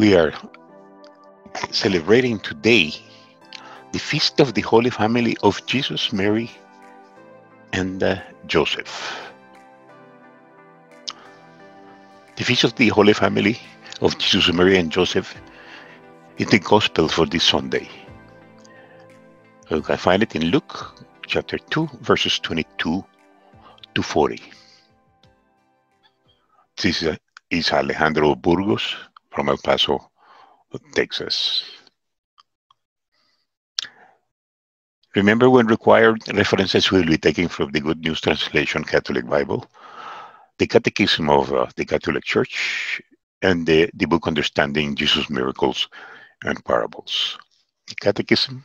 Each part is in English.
We are celebrating today the feast of the Holy Family of Jesus, Mary, and Joseph. The feast of the Holy Family of Jesus, Mary, and Joseph is the Gospel for this Sunday. You can find it in Luke chapter 2, verses 22 to 40. This is Alejandro Burgos from El Paso, Texas. Remember, when required, references will be taken from the Good News Translation Catholic Bible, the Catechism of the Catholic Church, and the book Understanding Jesus' Miracles and Parables. The Catechism,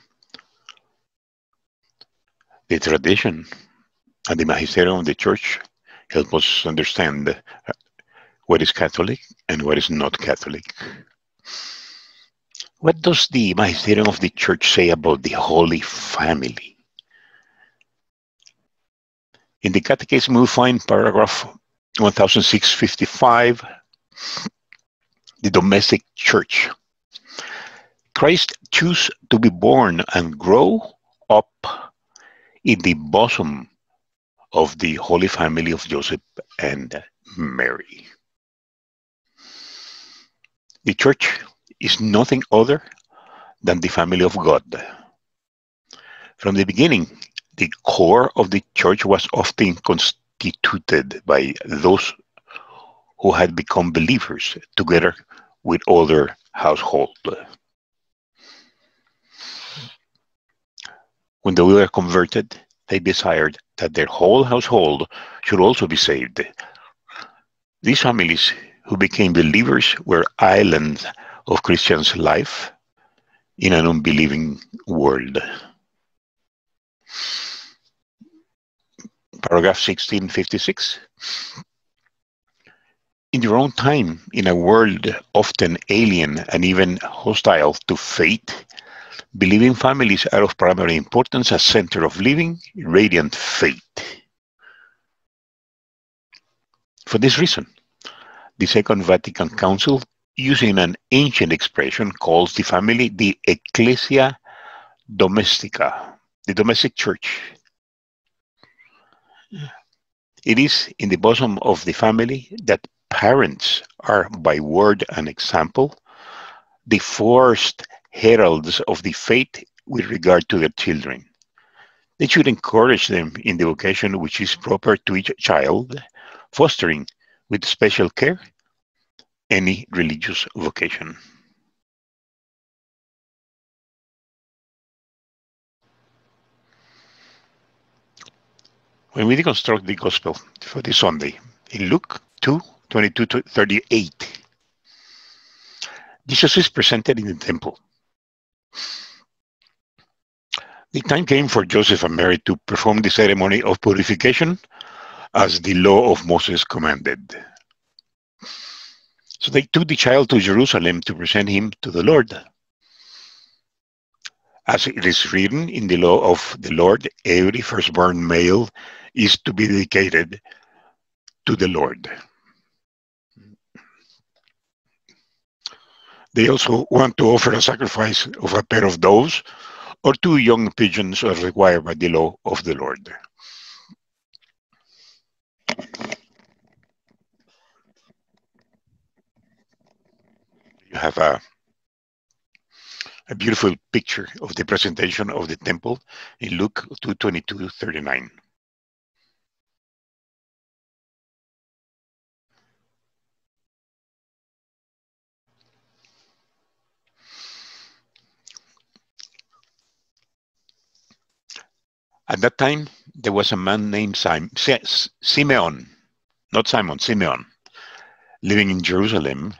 the tradition, and the Magisterium of the Church help us understand what is Catholic and what is not Catholic. What does the Magisterium of the Church say about the Holy Family? In the Catechism, we find paragraph 1655, the domestic church. Christ chose to be born and grow up in the bosom of the Holy Family of Joseph and Mary. The church is nothing other than the family of God. From the beginning, the core of the church was often constituted by those who had become believers together with other households. When they were converted, they desired that their whole household should also be saved. These families who became believers were islands of Christians' life in an unbelieving world. Paragraph 1656. In their own time, in a world often alien and even hostile to faith, believing families are of primary importance as center of living, radiant faith. For this reason, the Second Vatican Council, using an ancient expression, calls the family the Ecclesia Domestica, the domestic church. It is in the bosom of the family that parents are, by word and example, the first heralds of the faith with regard to their children. They should encourage them in the vocation which is proper to each child, fostering with special care any religious vocation. When we deconstruct the Gospel for this Sunday, in Luke 2, 22 to 38, Jesus is presented in the temple. The time came for Joseph and Mary to perform the ceremony of purification as the law of Moses commanded. So they took the child to Jerusalem to present him to the Lord. As it is written in the law of the Lord, every firstborn male is to be dedicated to the Lord. They also want to offer a sacrifice of a pair of doves or 2 young pigeons as required by the law of the Lord. You have a beautiful picture of the presentation of the temple in Luke 2:22-39. At that time, there was a man named Simeon, not Simon, Simeon, living in Jerusalem.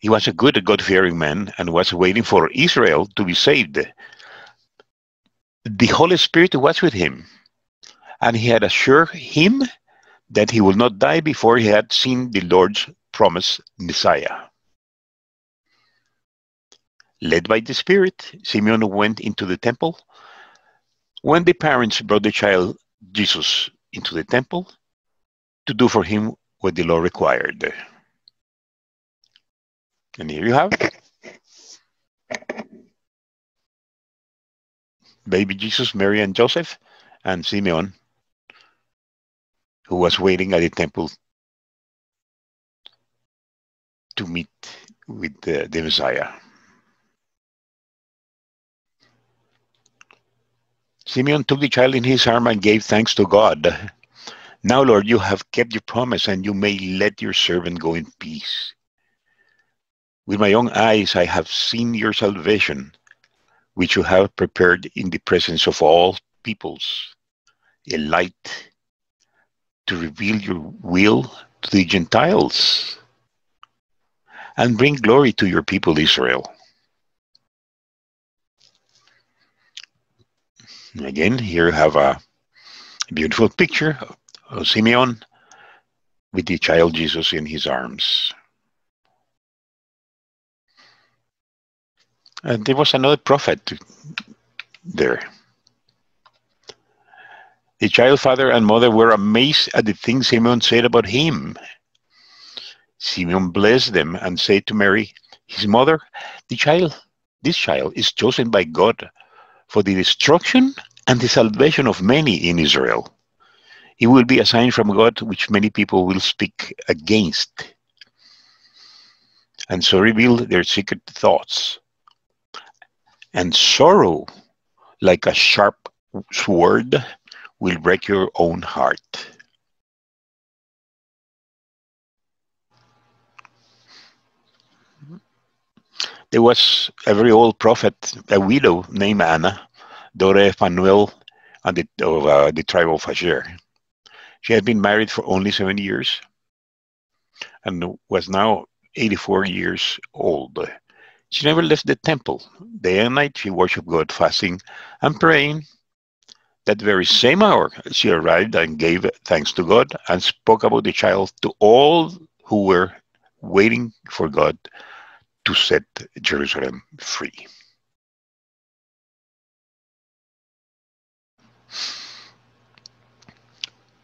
He was a good, God-fearing man and was waiting for Israel to be saved. The Holy Spirit was with him, and he had assured him that he would not die before he had seen the Lord's promised Messiah. Led by the Spirit, Simeon went into the temple. When the parents brought the child Jesus into the temple to do for him what the law required. And here you have baby Jesus, Mary, and Joseph, and Simeon, who was waiting at the temple to meet with the Messiah. Simeon took the child in his arm and gave thanks to God. Now, Lord, you have kept your promise, and you may let your servant go in peace. With my own eyes I have seen your salvation, which you have prepared in the presence of all peoples, a light to reveal your will to the Gentiles and bring glory to your people Israel. Again, here you have a beautiful picture of Simeon with the child Jesus in his arms. And there was another prophet there. The child father and mother were amazed at the things Simeon said about him. Simeon blessed them and said to Mary, his mother, this child is chosen by God for the destruction and the salvation of many in Israel. He will be a sign from God which many people will speak against, and so reveal their secret thoughts. And sorrow, like a sharp sword, will break your own heart. There was a very old prophet, a widow named Anna, daughter of Phanuel and the tribe of Asher. She had been married for only 7 years and was now 84 years old. She never left the temple. Day and night she worshipped God, fasting and praying. That very same hour she arrived and gave thanks to God and spoke about the child to all who were waiting for God to set Jerusalem free.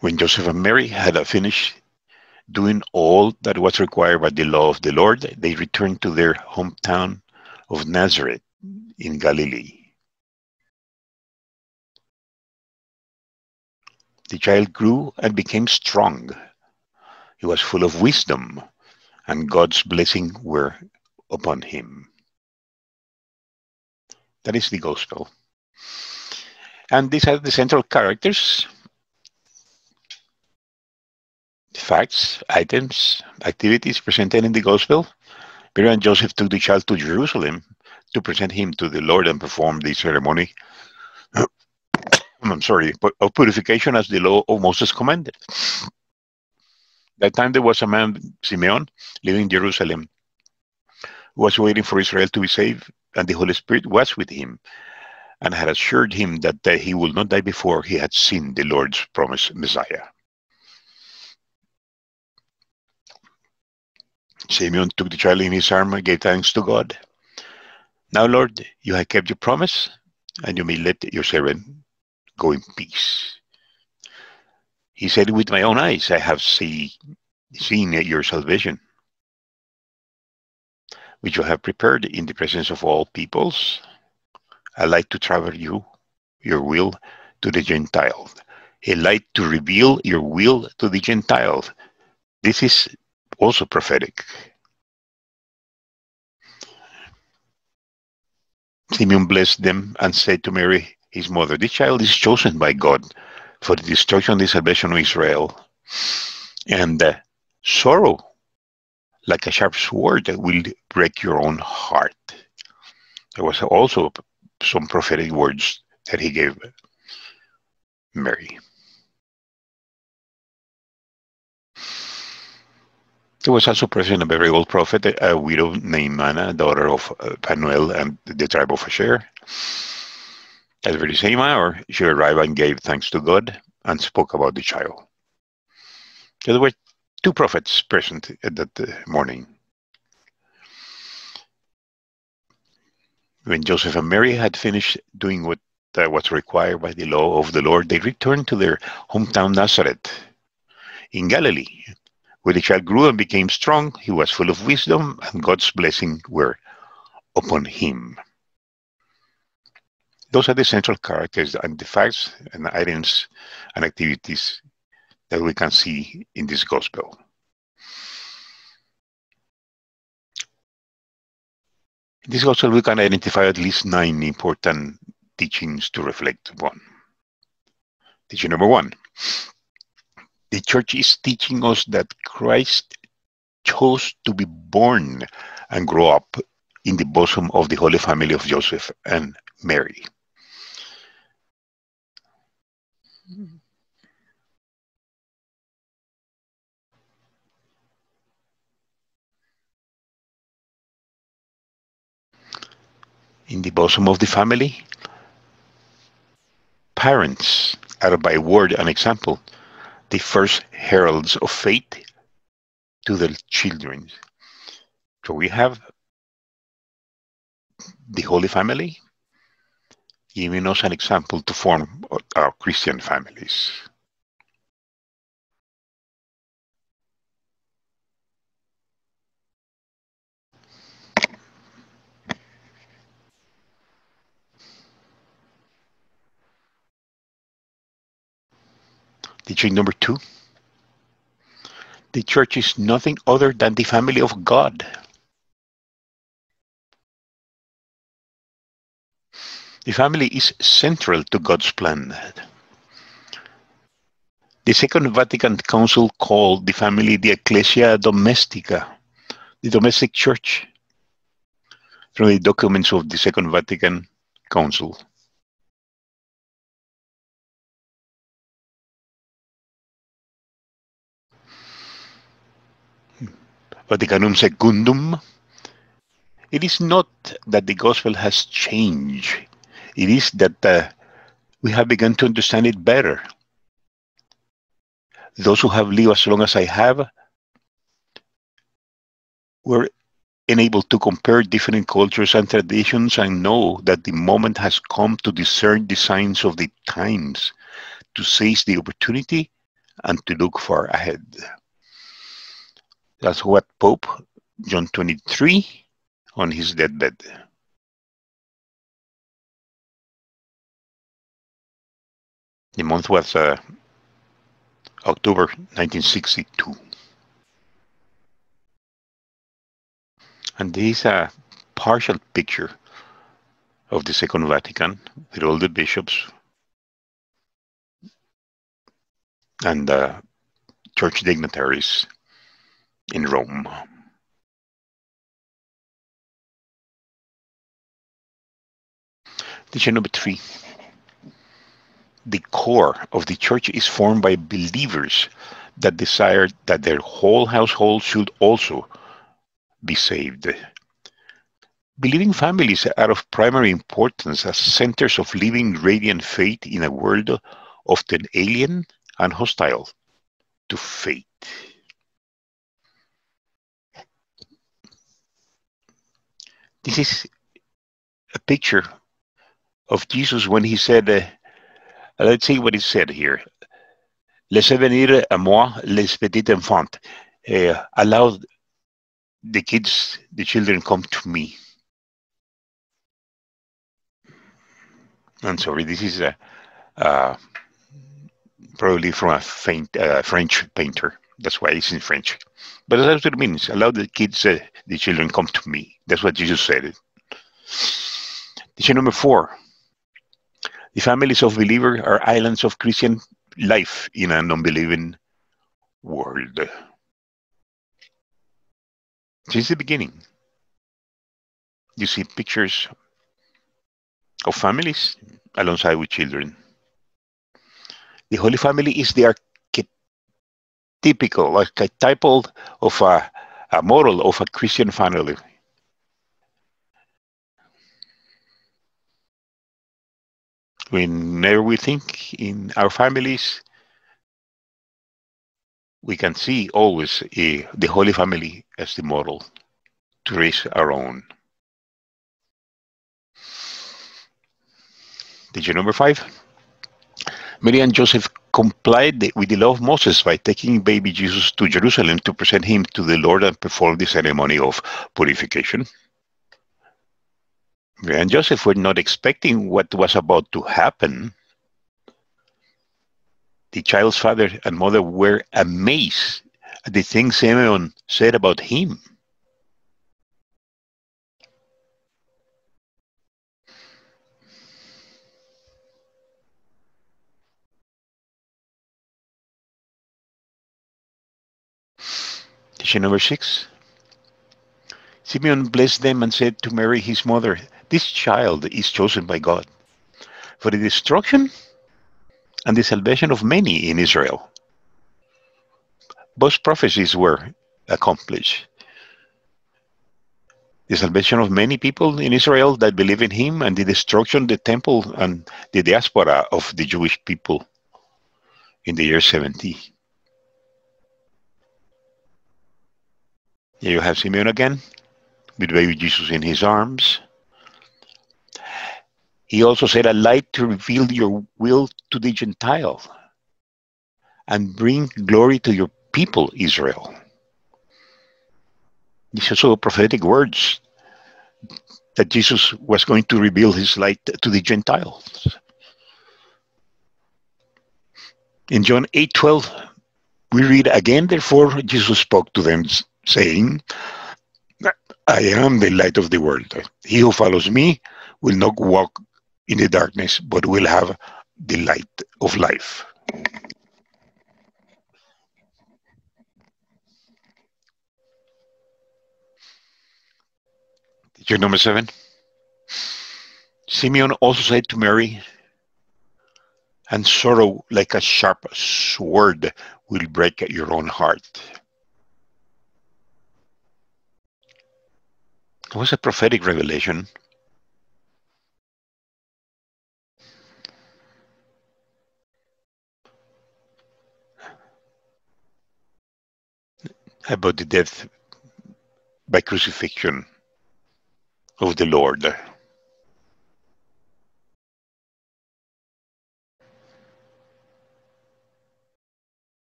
When Joseph and Mary had finished doing all that was required by the law of the Lord, they returned to their hometown of Nazareth in Galilee. The child grew and became strong. He was full of wisdom, and God's blessing were upon him. That is the gospel. And these are the central characters, facts, items, activities presented in the gospel. Mary and Joseph took the child to Jerusalem to present him to the Lord and perform the ceremony of purification as the law of Moses commanded. That time there was a man, Simeon, living in Jerusalem, who was waiting for Israel to be saved, and the Holy Spirit was with him and had assured him that he would not die before he had seen the Lord's promised Messiah. Simeon took the child in his arm and gave thanks to God. Now, Lord, you have kept your promise, and you may let your servant go in peace. He said, with my own eyes I have seen your salvation, which you have prepared in the presence of all peoples, a light to travel your will to the Gentiles, a light to reveal your will to the Gentiles. This is also prophetic. Simeon blessed them and said to Mary, his mother, this child is chosen by God for the destruction and the salvation of Israel. And sorrow, like a sharp sword, will break your own heart. There was also some prophetic words that he gave Mary. There was also present a very old prophet, a widow named Anna, daughter of Phanuel and the tribe of Asher. At the very same hour, she arrived and gave thanks to God and spoke about the child. There were two prophets present at that morning. When Joseph and Mary had finished doing what was required by the law of the Lord, they returned to their hometown Nazareth in Galilee, When the child grew and became strong, he was full of wisdom, and God's blessing were upon him. Those are the central characters and the facts and items and activities that we can see in this gospel. In this gospel, we can identify at least 9 important teachings to reflect upon. Teaching number 1. The church is teaching us that Christ chose to be born and grow up in the bosom of the Holy Family of Joseph and Mary. In the bosom of the family, parents are by word and example the first heralds of faith to their children. So we have the Holy Family giving us an example to form our Christian families. Teaching number 2. The church is nothing other than the family of God. The family is central to God's plan. The Second Vatican Council called the family the Ecclesia Domestica, the domestic church, from the documents of the Second Vatican Council. Vaticanum Secundum. It is not that the gospel has changed. It is that we have begun to understand it better. Those who have lived as long as I have were enabled to compare different cultures and traditions and know that the moment has come to discern the signs of the times, to seize the opportunity and to look far ahead. That's what Pope John 23 on his deathbed. The month was October 1962. And this is a partial picture of the Second Vatican with all the bishops and church dignitaries in Rome. Teaching number 3. The core of the church is formed by believers that desire that their whole household should also be saved. Believing families are of primary importance as centers of living radiant faith in a world often alien and hostile to faith. This is a picture of Jesus when he said, let's see what he said here. Laissez venir à moi les petits enfants. Allow the kids, the children, come to me. I'm sorry, this is probably from a French painter. That's why it's in French. But that's what it means. Allow the kids, the children, come to me. That's what Jesus said. Teaching number 4. The families of believers are islands of Christian life in an unbelieving world. Since the beginning, you see pictures of families alongside with children. The Holy Family is the archetypal of a model of a Christian family. Whenever we think in our families, we can see always the Holy Family as the model to raise our own. Teaching number 5. Mary and Joseph complied with the law of Moses by taking baby Jesus to Jerusalem to present him to the Lord and perform the ceremony of purification. Mary and Joseph were not expecting what was about to happen. The child's father and mother were amazed at the things Simeon said about him. Teaching number 6. Simeon blessed them and said to Mary, his mother, "This child is chosen by God for the destruction and the salvation of many in Israel." Both prophecies were accomplished. The salvation of many people in Israel that believe in him, and the destruction of the temple and the diaspora of the Jewish people in the year 70. Here you have Simeon again, with baby Jesus in his arms. He also said, "A light to reveal your will to the Gentile and bring glory to your people, Israel." These are also prophetic words that Jesus was going to reveal his light to the Gentiles. In John 8:12, we read again, "Therefore Jesus spoke to them, saying, I am the light of the world. He who follows me will not walk in the darkness, but will have the light of life." Teacher number 7. Simeon also said to Mary, "And sorrow like a sharp sword will break your own heart." It was a prophetic revelation. About the death by crucifixion of the Lord.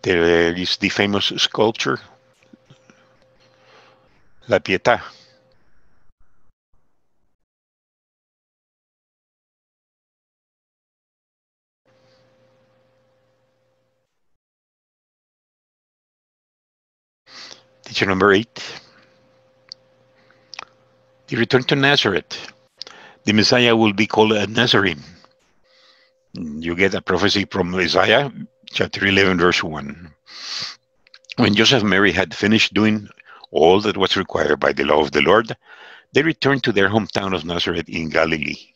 There is the famous sculpture, La Pietà. Teacher number 8. The return to Nazareth. The Messiah will be called a Nazarene. You get a prophecy from Isaiah, chapter 11, verse 1. When Joseph and Mary had finished doing all that was required by the law of the Lord, they returned to their hometown of Nazareth in Galilee.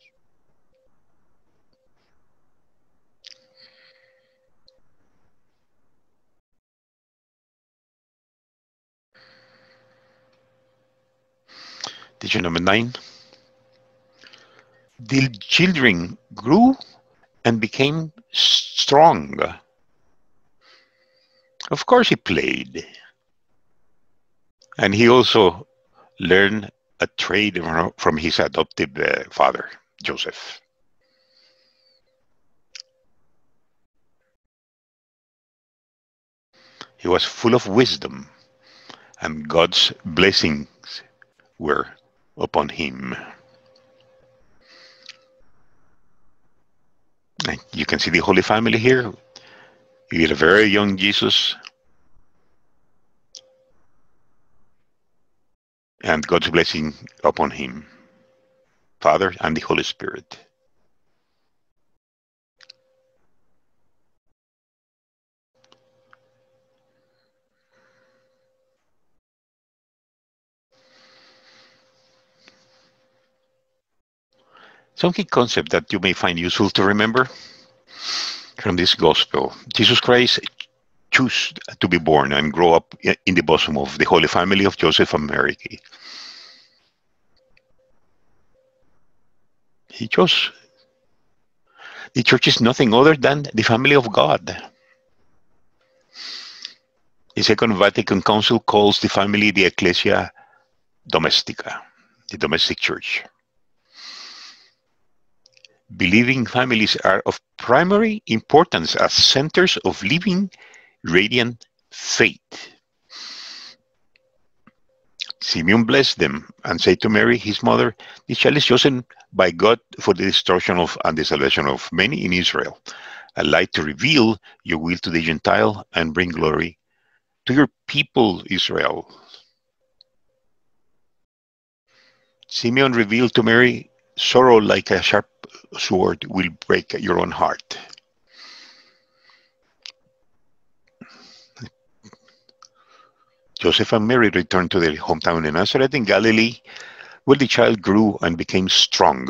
Teaching number 9. The children grew and became strong. Of course he played. And he also learned a trade from his adoptive father, Joseph. He was full of wisdom, and God's blessings were upon him. And you can see the Holy Family here. You get a very young Jesus, and God's blessing upon him, Father and the Holy Spirit. Some key concept that you may find useful to remember from this gospel. Jesus Christ chose to be born and grow up in the bosom of the Holy Family of Joseph and Mary. He chose. The church is nothing other than the family of God. The Second Vatican Council calls the family the Ecclesia Domestica, the domestic church. Believing families are of primary importance as centers of living, radiant faith. Simeon blessed them and said to Mary, his mother, "This child is chosen by God for the destruction of and the salvation of many in Israel, a light to reveal your will to the Gentile and bring glory to your people Israel." Simeon revealed to Mary, "Sorrow like a sharp sword will break your own heart." Joseph and Mary returned to their hometown in Nazareth in Galilee, where the child grew and became strong,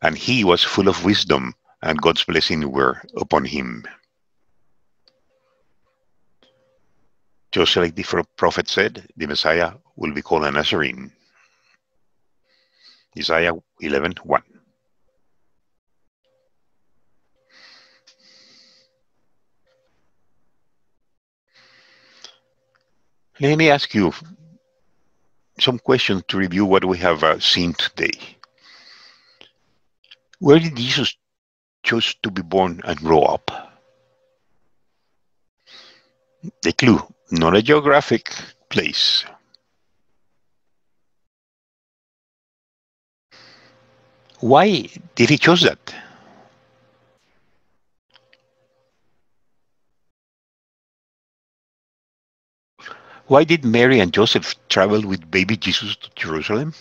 and he was full of wisdom, and God's blessing were upon him. Just like the prophet said, the Messiah will be called a Nazarene. Isaiah 11:1. Let me ask you some questions to review what we have seen today. Where did Jesus choose to be born and grow up? The clue, not a geographic place. Why did he choose that? Why did Mary and Joseph travel with baby Jesus to Jerusalem?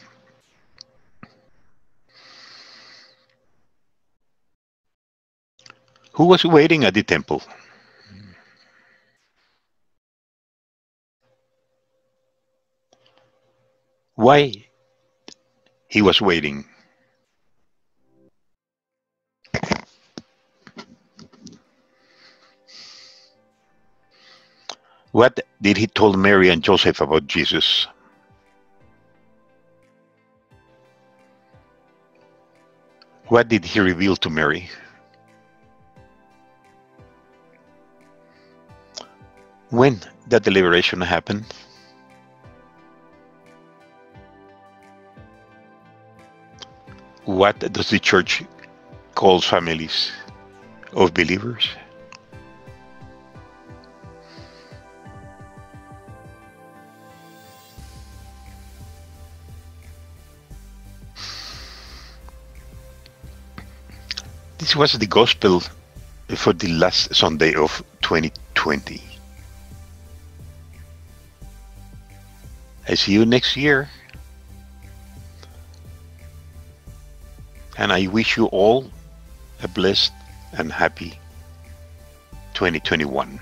Who was waiting at the temple? Why he was waiting? What did he tell Mary and Joseph about Jesus? What did he reveal to Mary? When that deliberation happened? What does the church call families of believers? This was the gospel for the last Sunday of 2020. I see you next year, and I wish you all a blessed and happy 2021.